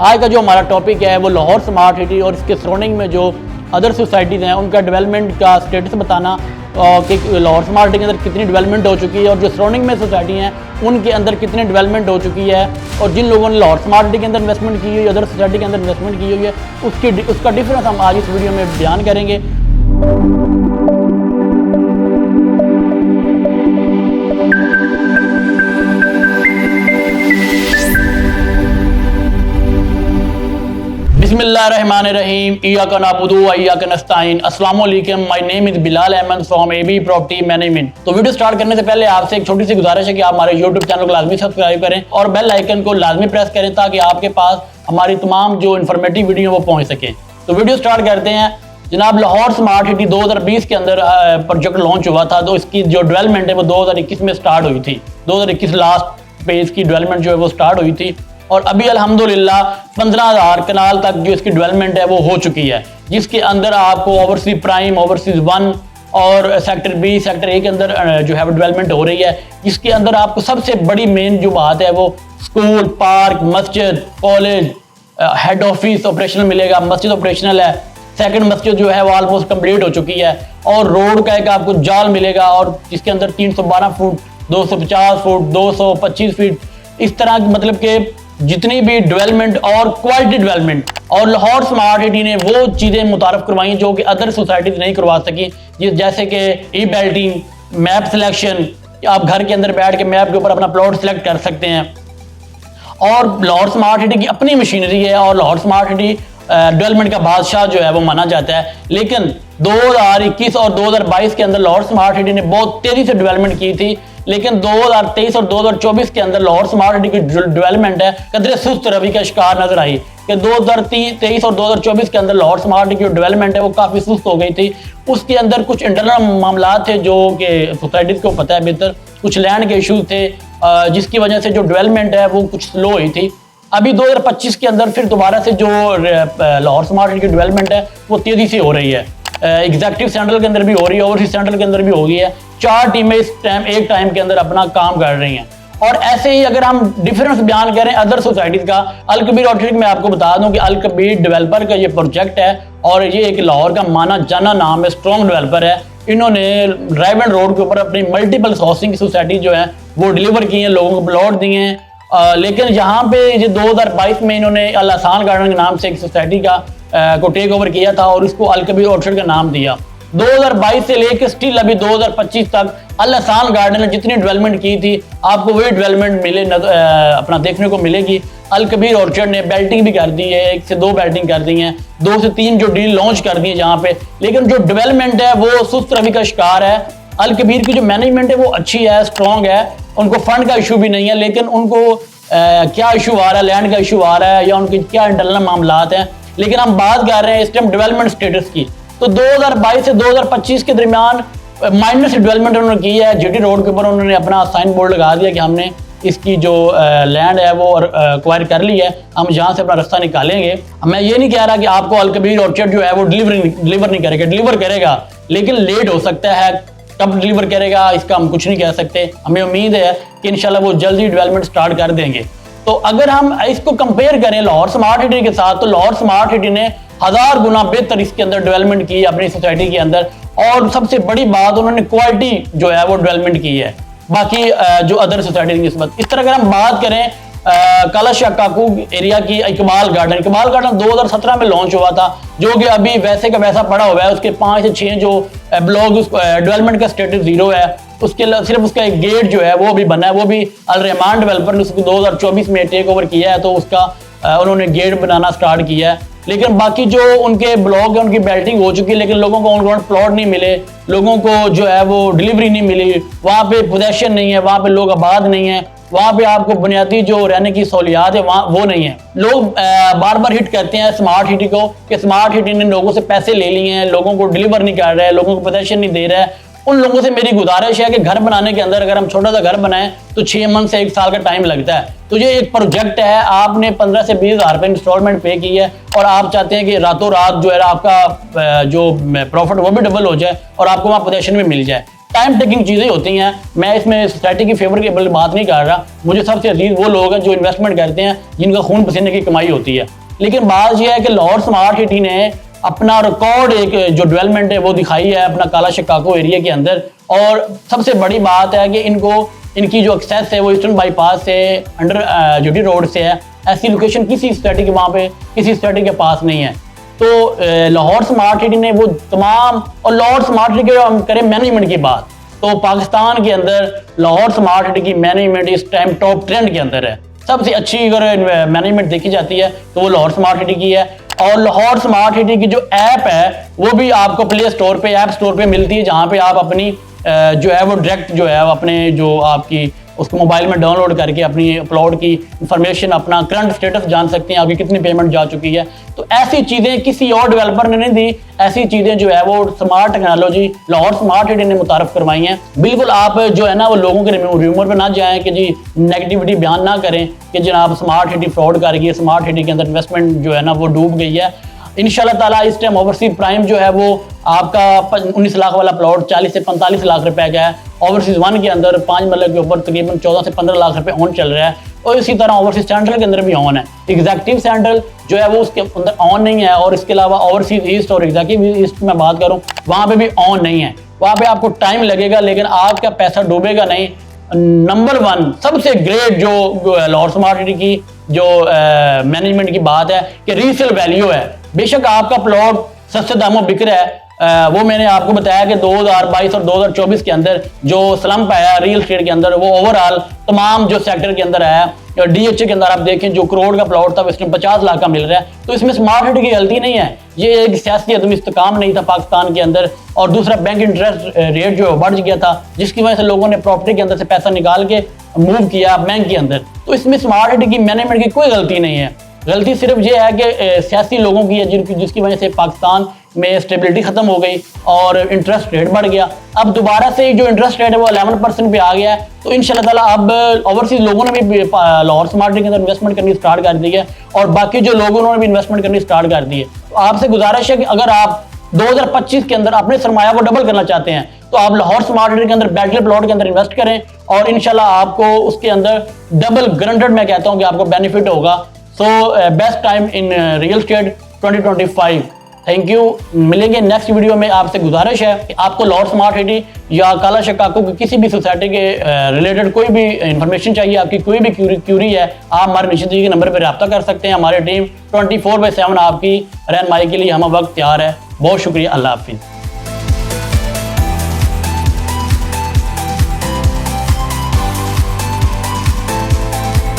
आज का जो हमारा टॉपिक है वो लाहौर स्मार्ट सिटी और इसके सराउंडिंग में जो अदर सोसाइटीज़ हैं उनका डेवलपमेंट का स्टेटस बताना कि लाहौर स्मार्ट सिटी के अंदर कितनी डेवलपमेंट हो चुकी है और जो सराउंडिंग में सोसाइटी हैं उनके अंदर कितनी डेवलपमेंट हो चुकी है और जिन लोगों ने लाहौर स्मार्ट सिटी के अंदर इन्वेस्टमेंट की हुई है, अदर सोसाइटी के अंदर इन्वेस्टमेंट की हुई है, उसका डिफरेंस हम आज इस वीडियो में बयान करेंगे। बिस्मिल्लाहिर्रहमानिर्रहीम, इय्याका नअबुदु व इय्याका नस्तईन। अस्सलामु अलैकुम, my name is Bilal Ahmed from AB property management. तो वीडियो स्टार्ट करने से पहले आपसे एक छोटी सी गुजारिश है कि आप हमारे यूट्यूब चैनल को लाजमी सब्सक्राइब करें और बेल आइकन को लाजमी प्रेस करें ताकि आपके पास हमारी तमाम जो इन्फॉर्मेटिव वीडियो वो पहुँच सकें। तो वीडियो स्टार्ट करते हैं। जनाब, लाहौर स्मार्ट सिटी 2020 के अंदर प्रोजेक्ट लॉन्च हुआ था, तो इसकी जो डेवलपमेंट है वो 2021 में स्टार्ट हुई थी। 2021 लास्ट पेज की डेवलपमेंट जो है वो स्टार्ट हुई थी और अभी अल्हम्दुलिल्लाह 15,000 कनाल तक जो इसकी डेवलपमेंट है वो हो चुकी है, जिसके अंदर आपको ओवरसीज प्राइम, ओवरसीज 1 और सेक्टर बी, सेक्टर ए के अंदर जो है वो डेवलपमेंट हो रही है। जिसके अंदर आपको सबसे बड़ी मेन जो बात है वो स्कूल, पार्क, मस्जिद, कॉलेज, हेड ऑफिस ऑपरेशनल मिलेगा। मस्जिद ऑपरेशनल है, सेकंड मस्जिद जो है वो ऑलमोस्ट कंप्लीट हो चुकी है और रोड का एक आपको जाल मिलेगा और जिसके अंदर 312 फुट, 250 फुट, 225 फीट, इस तरह की मतलब कि जितनी भी डेवलपमेंट और क्वालिटी डेवलपमेंट और लाहौर स्मार्ट सिटी ने वो चीज़ें मुतारफ करवाई जो कि अदर सोसाइटीज नहीं करवा सकी, जैसे कि ई बेल्टिंग, मैप सिलेक्शन, आप घर के अंदर बैठ के मैप के ऊपर अपना प्लॉट सिलेक्ट कर सकते हैं। और लाहौर स्मार्ट सिटी की अपनी मशीनरी है और लाहौर स्मार्ट सिटी डेवलपमेंट का बादशाह जो है वो माना जाता है। लेकिन 2021 और 2022 के अंदर लाहौर स्मार्ट सिटी ने बहुत तेज़ी से डेवलपमेंट की थी, लेकिन 2023 और 2024 के अंदर लाहौर स्मार्ट सिटी की जो डेवलपमेंट है कदरे सुस्त रवि का शिकार नजर आई कि 2023 और 2024 के अंदर लाहौर स्मार्ट सिटी की डेवलपमेंट है वो काफ़ी सुस्त हो गई थी। उसके अंदर कुछ इंटरनल मामला थे जो कि सोसाइटीज़ को पता है बेहतर, कुछ लैंड के इशूज़ थे जिसकी वजह से जो डेवलपमेंट है वो कुछ स्लो हुई थी। अभी 2025 के अंदर फिर दोबारा से जो लाहौर स्मार्ट सिटी की डेवलपमेंट है वो तेज़ी से हो रही है। एग्जीक्यूटिव सेंट्रल के अंदर भी हो रही है, ओवरसीज सेंट्रल के अंदर भी हो गई है। 4 टीमें इस टाइम एक टाइम के अंदर अपना काम कर रही हैं। और ऐसे ही अगर हम डिफरेंस बयान करें अदर सोसाइटीज़ का, अल कबीर ऑर्चर्ड में आपको बता दूं कि अल कबीर डेवलपर का ये प्रोजेक्ट है और ये एक लाहौर का माना जाना नाम है, स्ट्रॉन्ग डेवलपर है। इन्होंने ड्राइव रोड के ऊपर अपनी मल्टीपल हाउसिंग सोसाइटी जो है वो डिलीवर की हैं, लोगों को प्लॉट दिए हैं। लेकिन यहाँ पे ये 2022 में इन्होंने अल हसान गार्डन के नाम से एक सोसाइटी का को टेक ओवर किया था और इसको अल कबीर ऑर्चर्ड का नाम दिया। 2022 से लेकर स्टिल अभी 2025 तक अल हसान गार्डन ने जितनी डेवलपमेंट की थी आपको वही डेवलपमेंट अपना देखने को मिलेगी। अल कबीर ऑर्चर्ड ने बेल्टिंग भी कर दी है, 1 से 2 बेल्टिंग कर दी हैं, 2 से 3 जो डील लॉन्च कर दी है जहाँ पे, लेकिन जो डेवलपमेंट है वो सुस्त रवि का शिकार है। अल कबीर की जो मैनेजमेंट है वो अच्छी है, स्ट्रॉन्ग है, उनको फंड का इशू भी नहीं है, लेकिन उनको क्या इशू आ रहा है, लैंड का इशू आ रहा है या उनके क्या इंटरनल मामलात हैं। लेकिन हम बात कर रहे हैं इस टाइम डेवलपमेंट स्टेटस की, तो 2022 से 2025 के दरमियान माइनर से डेवलपमेंट उन्होंने की है। जीटी रोड के ऊपर उन्होंने अपना साइन बोर्ड लगा दिया कि हमने इसकी जो लैंड है वो एक्वायर कर ली है, हम यहाँ से अपना रास्ता निकालेंगे। मैं ये नहीं कह रहा कि आपको अल कबीर ऑर्चर्ड जो है वो डिलीवर नहीं करेगा, डिलीवर करेगा लेकिन लेट हो सकता है। कब डिलीवर करेगा इसका हम कुछ नहीं कह सकते, हमें उम्मीद है कि इंशाल्लाह वो जल्दी डेवलपमेंट स्टार्ट कर देंगे। तो अगर हम इसको कंपेयर करें लाहौर स्मार्ट सिटी के साथ, तो लाहौर स्मार्ट सिटी ने 1000 गुना बेहतर इसके अंदर डेवलपमेंट की अपनी सोसाइटी के अंदर और सबसे बड़ी बात उन्होंने क्वालिटी जो है वो डेवलपमेंट की है बाकी जो अदर सोसाइटी की निस्बत। इस तरह अगर हम बात करें कलश या काकू एरिया की इकबाल गार्डन 2017 में लॉन्च हुआ था, जो कि अभी वैसे का वैसा पड़ा हुआ है। उसके 5 से 6 जो ब्लॉक डेवलपमेंट का स्टेटस 0 है, उसके सिर्फ उसका एक गेट जो है वो भी बना है, वो भी अल रहमान डेवलपर ने उसको 2024 में टेक ओवर किया है, तो उसका उन्होंने गेट बनाना स्टार्ट किया है। लेकिन बाकी जो उनके ब्लॉक है उनकी बेल्टिंग हो चुकी है, लेकिन लोगों को उनको प्लॉट नहीं मिले, लोगों को जो है वो डिलीवरी नहीं मिली, वहाँ पे पोजेशन नहीं है, वहाँ पे लोग आबाद नहीं है, वहाँ पे आपको बुनियादी जो रहने की सहूलियात है वहाँ वो नहीं है। लोग बार बार हिट करते हैं स्मार्ट सिटी को कि स्मार्ट सिटी ने लोगों से पैसे ले लिए हैं, लोगों को डिलीवर नहीं कर रहा है, लोगों को पोजेशन नहीं दे रहा है। उन लोगों से मेरी गुजारिश है कि घर बनाने के अंदर अगर हम छोटा सा घर बनाएं तो 6 मंथ से 1 साल का टाइम लगता है। तो ये एक प्रोजेक्ट है, आपने 15 से 20 हज़ार रुपये इंस्टॉलमेंट पे की है और आप चाहते हैं कि रातों रात जो है आपका जो प्रॉफिट वो भी डबल हो जाए और आपको वहाँ पोजीशन में मिल जाए। टाइम टेकिंग चीज़ें होती हैं। मैं इसमें सोसाइटी की फेवर की बात नहीं कर रहा, मुझे सबसे अजीज वो लोग हैं जो इन्वेस्टमेंट करते हैं, जिनका खून पसीने की कमाई होती है। लेकिन बात यह है कि लाहौर स्मार्ट सिटी ने अपना रिकॉर्ड एक जो डेवलपमेंट है वो दिखाई है अपना काला शिकागो एरिया के अंदर। और सबसे बड़ी बात है कि इनकी जो एक्सेस है वो ईस्टर्न बाईपास से अंडर जुडी रोड से है। ऐसी लोकेशन किसी सोसाइटी के वहाँ पे किसी सोसाइटी के पास नहीं है। तो लाहौर स्मार्ट सिटी ने वो तमाम, और लाहौर स्मार्ट सिटी की हम करें मैनेजमेंट की बात, तो पाकिस्तान के अंदर लाहौर स्मार्ट सिटी की मैनेजमेंट इस टाइम टॉप ट्रेंड के अंदर है। सबसे अच्छी अगर मैनेजमेंट देखी जाती है तो वो लाहौर स्मार्ट सिटी की है। और लाहौर स्मार्ट सिटी की जो ऐप है वो भी आपको प्ले स्टोर पे, ऐप स्टोर पे मिलती है, जहाँ पे आप अपनी जो है वो डायरेक्ट जो है अपने जो आपकी उसको मोबाइल में डाउनलोड करके अपनी अपलोड की इंफॉर्मेशन, अपना करंट स्टेटस जान सकते हैं, आपकी कितनी पेमेंट जा चुकी है। तो ऐसी चीज़ें किसी और डेवलपर ने नहीं दी, ऐसी चीज़ें जो है वो smart technology Lahore smart city ने मुतारफ करवाई हैं। बिल्कुल आप जो है ना वो लोगों के रूमर पे ना जाएं कि जी नेगेटिविटी बयान ना करें कि जनाब स्मार्ट सिटी फ्रॉड कर गई, स्मार्ट सिटी के अंदर इन्वेस्टमेंट जो है ना वो डूब गई है। इंशाल्लाह ताला इस टाइम ओवरसीज प्राइम जो है वो आपका 19 लाख वाला प्लॉट 40 से 45 लाख रुपए का है। ओवरसीज 1 के अंदर 5 मरले के ऊपर तकरीबन 14 से 15 लाख रुपए ऑन चल रहा है। और इसी तरह ओवरसीज सेंट्रल के अंदर भी ऑन है। एग्जैक्टिव सेंट्रल जो है वो उसके अंदर ऑन नहीं है। और इसके अलावा ओवरसीज ईस्ट और एग्जैक्टिव ईस्ट में बात करूँ वहाँ पे भी ऑन नहीं है। वहाँ पे आपको टाइम लगेगा लेकिन आपका पैसा डूबेगा नहीं। नंबर 1 सबसे ग्रेट जो लाहौर स्मार्ट सिटी की जो मैनेजमेंट की बात है कि रीसेल वैल्यू है। बेशक आपका प्लॉट सस्ते दामों बिक रहा है, वो मैंने आपको बताया कि 2022 और 2024 के अंदर जो स्लम्प आया रियल एस्टेट के अंदर वो ओवरऑल तमाम जो सेक्टर के अंदर आया। डीएचए के अंदर आप देखें जो करोड़ का प्लॉट था इसमें 50 लाख का मिल रहा है। तो इसमें स्मार्ट सिटी की गलती नहीं है, ये एक सियासी अदम इस्तेकाम नहीं था पाकिस्तान के अंदर। और दूसरा बैंक इंटरेस्ट रेट जो है बढ़ गया था, जिसकी वजह से लोगों ने प्रॉपर्टी के अंदर से पैसा निकाल के मूव किया बैंक के अंदर। तो इसमें स्मार्ट सिटी की मैनेजमेंट की कोई गलती नहीं है। गलती सिर्फ ये है कि सियासी लोगों की है जिसकी वजह से पाकिस्तान में स्टेबिलिटी खत्म हो गई और इंटरेस्ट रेट बढ़ गया। अब दोबारा से जो इंटरेस्ट रेट है वो 11% पे आ गया है। तो इंशाल्लाह ताला अब ओवरसीज लोगों ने भी लाहौर स्मार्ट सिटी के अंदर इन्वेस्टमेंट करनी स्टार्ट कर दी है और बाकी जो लोगों ने भी इन्वेस्टमेंट करनी स्टार्ट कर दी है। तो आपसे गुजारिश है कि अगर आप 2025 के अंदर अपने सरमाया को डबल करना चाहते हैं तो आप लाहौर स्मार्ट सिटी के अंदर बैटल प्लॉट के अंदर इन्वेस्ट करें और इंशाल्लाह आपको उसके अंदर डबल गारंटेड मैं कहता हूं कि आपको बेनिफिट होगा। So best time in real estate 2025। Thank you. मिलेंगे नेक्स्ट वीडियो में। आपसे गुजारिश है कि आपको लाहौर स्मार्ट सिटी या काला शिकागो की किसी भी सोसाइटी के रिलेटेड कोई भी इंफॉर्मेशन चाहिए, आपकी कोई भी क्यूरी है, आप हमारे निश्चित जी के नंबर पर रब्ता कर सकते हैं। हमारी टीम 24/7 आपकी रहनुमाई के लिए हम वक्त तैयार है। बहुत शुक्रिया। अल्लाह हाफिज़।